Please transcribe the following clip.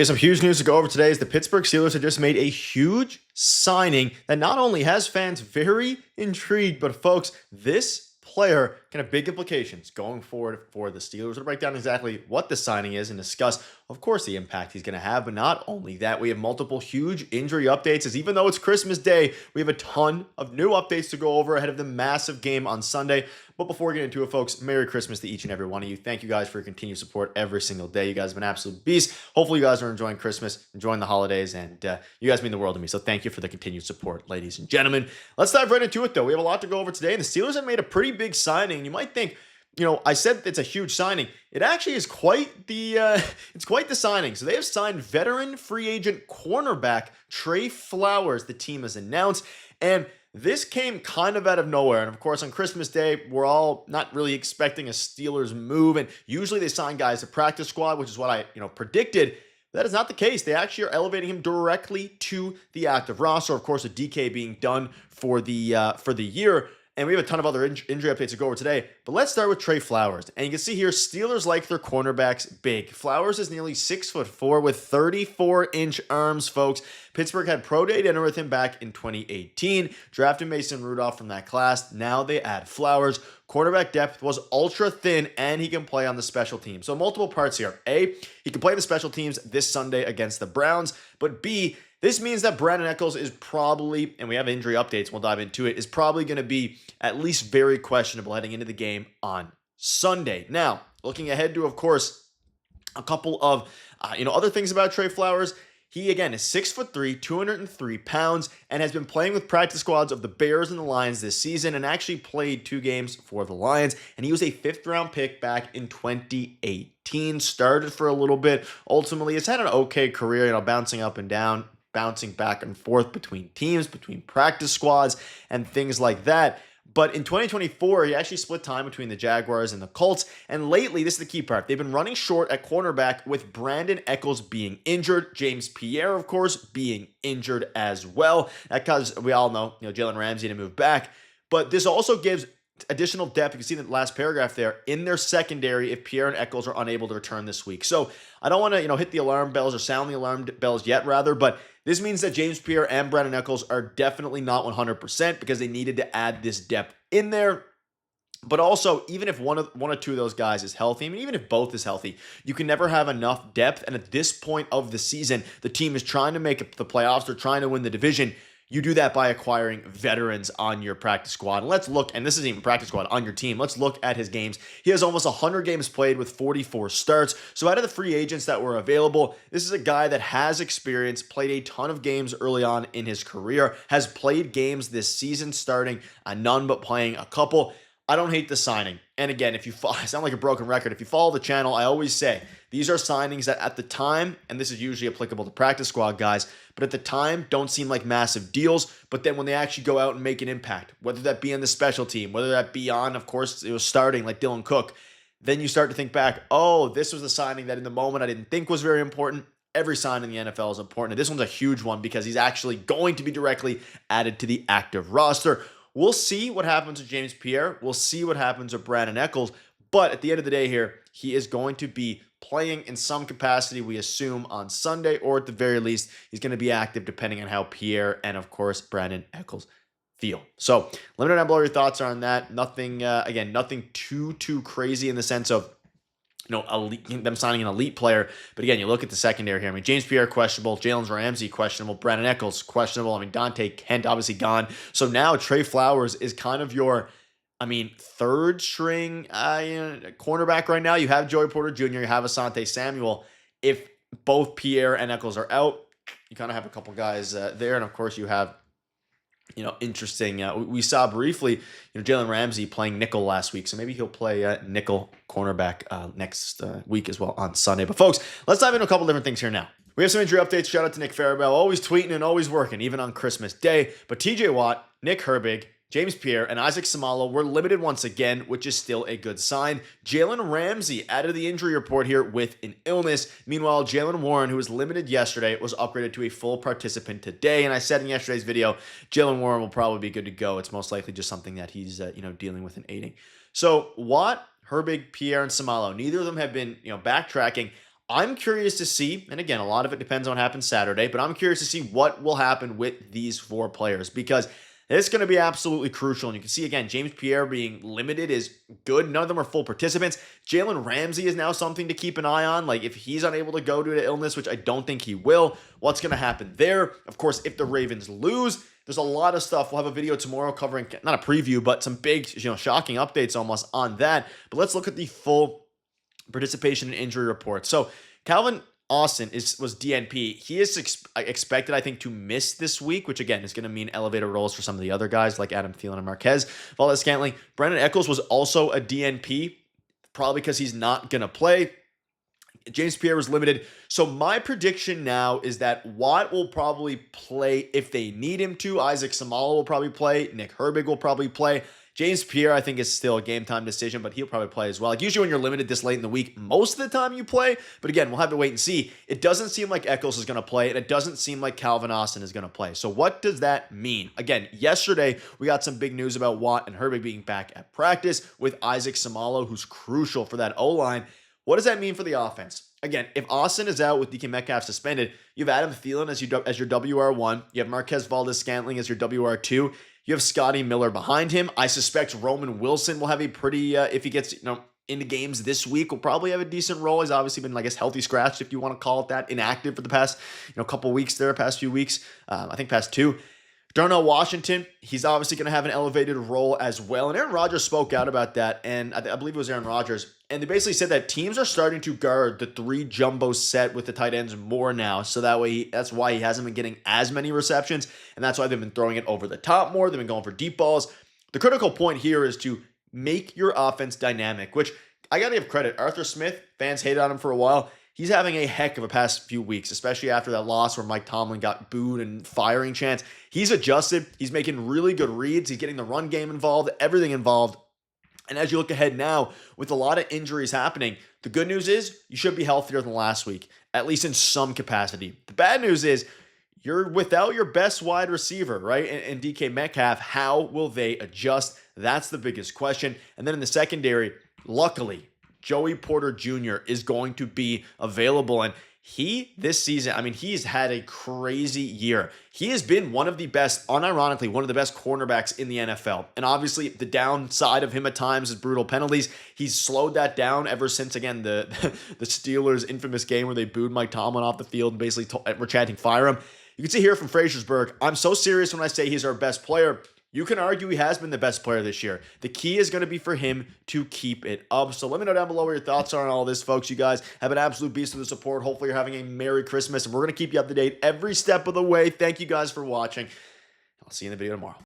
Some huge news to go over today is the Pittsburgh Steelers have just made a huge signing that not only has fans very intrigued, but folks, this player can have big implications going forward for the Steelers. We'll break down exactly what the signing is and discuss, of course, the impact he's going to have. But not only that, we have multiple huge injury updates, as even though it's Christmas Day, we have a ton of new updates to go over ahead of the massive game on Sunday. But before we get into it, folks, Merry Christmas to each and every one of you. Thank you guys for your continued support every single day. You guys have been absolute beasts. Hopefully you guys are enjoying Christmas, enjoying the holidays, and you guys mean the world to me. So thank you for the continued support, ladies and gentlemen. Let's dive right into it, though. We have a lot to go over today, and the Steelers have made a pretty big signing. You might think, I said it's a huge signing. It actually is quite the signing. So they have signed veteran free agent cornerback Trey Flowers, the team has announced, and this came kind of out of nowhere. And of course, on Christmas Day, we're all not really expecting a Steelers move. And usually they sign guys to practice squad, which is what I, predicted. That is not the case. They actually are elevating him directly to the active roster. Of course, with DK being done for the year. And we have a ton of other injury updates to go over today. But let's start with Trey Flowers. And you can see here, Steelers like their cornerbacks big. Flowers is nearly 6'4" with 34-inch arms, folks. Pittsburgh had pro day dinner with him back in 2018. Drafted Mason Rudolph from that class. Now they add Flowers. Cornerback depth was ultra thin, and he can play on the special teams. So multiple parts here. A, he can play the special teams this Sunday against the Browns. But B, this means that Brandon Echols is probably, and we have injury updates, we'll dive into it, is probably going to be at least very questionable heading into the game on Sunday. Now, looking ahead to, of course, a couple of other things about Trey Flowers. He, again, is 6'3", 203 pounds, and has been playing with practice squads of the Bears and the Lions this season, and actually played 2 games for the Lions. And he was a 5th-round pick back in 2018. Started for a little bit. Ultimately, has had an okay career, bouncing up and down, bouncing back and forth between teams, between practice squads, and things like that. But in 2024, he actually split time between the Jaguars and the Colts. And lately, this is the key part, they've been running short at cornerback with Brandon Echols being injured. James Pierre, of course, being injured as well. Because we all know, Jaylen Ramsey to move back. But this also gives additional depth. You can see in the last paragraph there in their secondary if Pierre and Echols are unable to return this week. So I don't want to, hit the alarm bells or sound the alarm bells yet, rather, but this means that James Pierre and Brandon Echols are definitely not 100% because they needed to add this depth in there. But also, even if one or two of those guys is healthy, even if both is healthy, you can never have enough depth. And at this point of the season, the team is trying to make the playoffs. They're trying to win the division. You do that by acquiring veterans on your practice squad. And let's look, and this isn't even practice squad, on your team. Let's look at his games. He has almost 100 games played with 44 starts. So out of the free agents that were available, this is a guy that has experience, played a ton of games early on in his career, has played games this season, starting none but playing a couple. I don't hate the signing. And again, I sound like a broken record. If you follow the channel, I always say these are signings that at the time, and this is usually applicable to practice squad guys, but at the time don't seem like massive deals. But then when they actually go out and make an impact, whether that be on the special team, whether that be on, of course, it was starting like Dylan Cook, then you start to think back, oh, this was a signing that in the moment I didn't think was very important. Every sign in the NFL is important. And this one's a huge one because he's actually going to be directly added to the active roster. We'll see what happens with James Pierre. We'll see what happens with Brandon Echols. But at the end of the day here, he is going to be playing in some capacity, we assume, on Sunday, or at the very least, he's going to be active depending on how Pierre and, of course, Brandon Echols feel. So let me know down below your thoughts on that. Nothing, nothing too crazy in the sense of them signing an elite player. But again, you look at the secondary here. James Pierre questionable, Jaylen Ramsey questionable, Brandon Echols questionable. Dante Kent obviously gone. So now Trey Flowers is kind of your, third string cornerback right now. You have Joey Porter Jr., you have Asante Samuel. If both Pierre and Echols are out, you kind of have a couple guys there. And of course you have, interesting. We saw briefly, Jaylen Ramsey playing nickel last week, so maybe he'll play nickel cornerback next week as well on Sunday. But folks, let's dive into a couple different things here now. We have some injury updates. Shout out to Nick Farabell, always tweeting and always working, even on Christmas Day. But TJ Watt, Nick Herbig, James Pierre, and Isaac Seumalo were limited once again, which is still a good sign. Jaylen Ramsey added to the injury report here with an illness. Meanwhile, Jaylen Warren, who was limited yesterday, was upgraded to a full participant today. And I said in yesterday's video, Jaylen Warren will probably be good to go. It's most likely just something that he's dealing with and aiding. So Watt, Herbig, Pierre, and Seumalo, neither of them have been backtracking. I'm curious to see, and again, a lot of it depends on what happens Saturday, but I'm curious to see what will happen with these 4 players because it's going to be absolutely crucial. And you can see, again, James Pierre being limited is good. None of them are full participants. Jalen Ramsey is now something to keep an eye on. Like, if he's unable to go due to illness, which I don't think he will, what's going to happen there? Of course, if the Ravens lose, there's a lot of stuff. We'll have a video tomorrow covering, not a preview, but some big, shocking updates almost on that. But let's look at the full participation and injury report. So Calvin Austin was DNP. He is expected, I think, to miss this week, which again is going to mean elevated roles for some of the other guys like Adam Thielen and Marquez Valdes-Scantling. Brandon Echols was also a DNP, probably because he's not going to play. James Pierre was limited. So my prediction now is that Watt will probably play if they need him to. Isaac Samala will probably play. Nick Herbig will probably play. James Pierre, I think, is still a game time decision, but he'll probably play as well. Like, usually when you're limited this late in the week, most of the time you play. But again, we'll have to wait and see. It doesn't seem like Echols is going to play, and it doesn't seem like Calvin Austin is going to play. So what does that mean? Again, yesterday, we got some big news about Watt and Herbig being back at practice with Isaac Samala, who's crucial for that O-line. What does that mean for the offense? Again, if Austin is out with DK Metcalf suspended, you have Adam Thielen as your WR1. You have Marquez Valdes-Scantling as your WR2. You have Scotty Miller behind him. I suspect Roman Wilson will have a pretty, if he gets into games this week, will probably have a decent role. He's obviously been, I guess, healthy scratched, if you want to call it that, inactive for the past couple weeks there, past few weeks. I think past 2. Darnell Washington, he's obviously going to have an elevated role as well. And Aaron Rodgers spoke out about that, and I believe it was Aaron Rodgers. And they basically said that teams are starting to guard the 3 jumbo set with the tight ends more now. So that way, that's why he hasn't been getting as many receptions. And that's why they've been throwing it over the top more. They've been going for deep balls. The critical point here is to make your offense dynamic, which I got to give credit. Arthur Smith, fans hated on him for a while. He's having a heck of a past few weeks, especially after that loss where Mike Tomlin got booed and firing chance. He's adjusted. He's making really good reads. He's getting the run game involved, everything involved. And as you look ahead now, with a lot of injuries happening, the good news is you should be healthier than last week, at least in some capacity. The bad news is you're without your best wide receiver, right? And DK Metcalf, how will they adjust? That's the biggest question. And then in the secondary, luckily, Joey Porter Jr. is going to be available. And this season, he's had a crazy year. He has been one of the best, unironically, one of the best cornerbacks in the NFL. And obviously, the downside of him at times is brutal penalties. He's slowed that down ever since, again, the Steelers' infamous game where they booed Mike Tomlin off the field and basically were chanting, fire him. You can see here from Frasersburg, I'm so serious when I say he's our best player. You can argue he has been the best player this year. The key is going to be for him to keep it up. So let me know down below what your thoughts are on all this, folks. You guys have an absolute beast of the support. Hopefully you're having a Merry Christmas, and we're going to keep you up to date every step of the way. Thank you guys for watching. I'll see you in the video tomorrow.